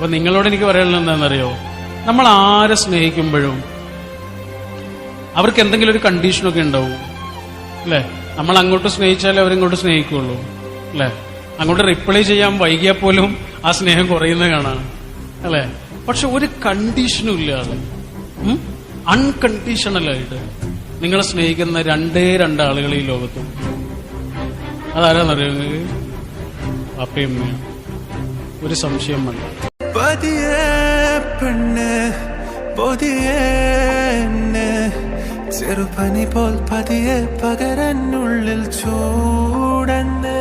അപ്പൊ നിങ്ങളോട് എനിക്ക് പറയാനുള്ളത് എന്താണെന്നറിയോ, നമ്മൾ ആരെ സ്നേഹിക്കുമ്പോഴും അവർക്ക് എന്തെങ്കിലും ഒരു കണ്ടീഷനൊക്കെ ഉണ്ടാവും അല്ലെ. നമ്മൾ അങ്ങോട്ട് സ്നേഹിച്ചാലേ അവരിങ്ങോട്ട് സ്നേഹിക്കുള്ളൂ അല്ലെ. അങ്ങോട്ട് റിപ്ലൈ ചെയ്യാൻ വൈകിയാൽ പോലും ആ സ്നേഹം കുറയുന്നത് കാണാം അല്ലെ. പക്ഷെ ഒരു കണ്ടീഷനും ഇല്ലാതെ അൺകണ്ടീഷണലായിട്ട് നിങ്ങളെ സ്നേഹിക്കുന്ന രണ്ട് ആളുകൾ ഈ ലോകത്തും. അതാരാന്നറിയോ നിങ്ങൾക്ക്? അപ്പയും അമ്മയും. ഒരു സംശയം വേണ്ട. ചെറുപനി പോൽ പതിയെ പകരനുള്ളിൽ ചൂടന്നെ.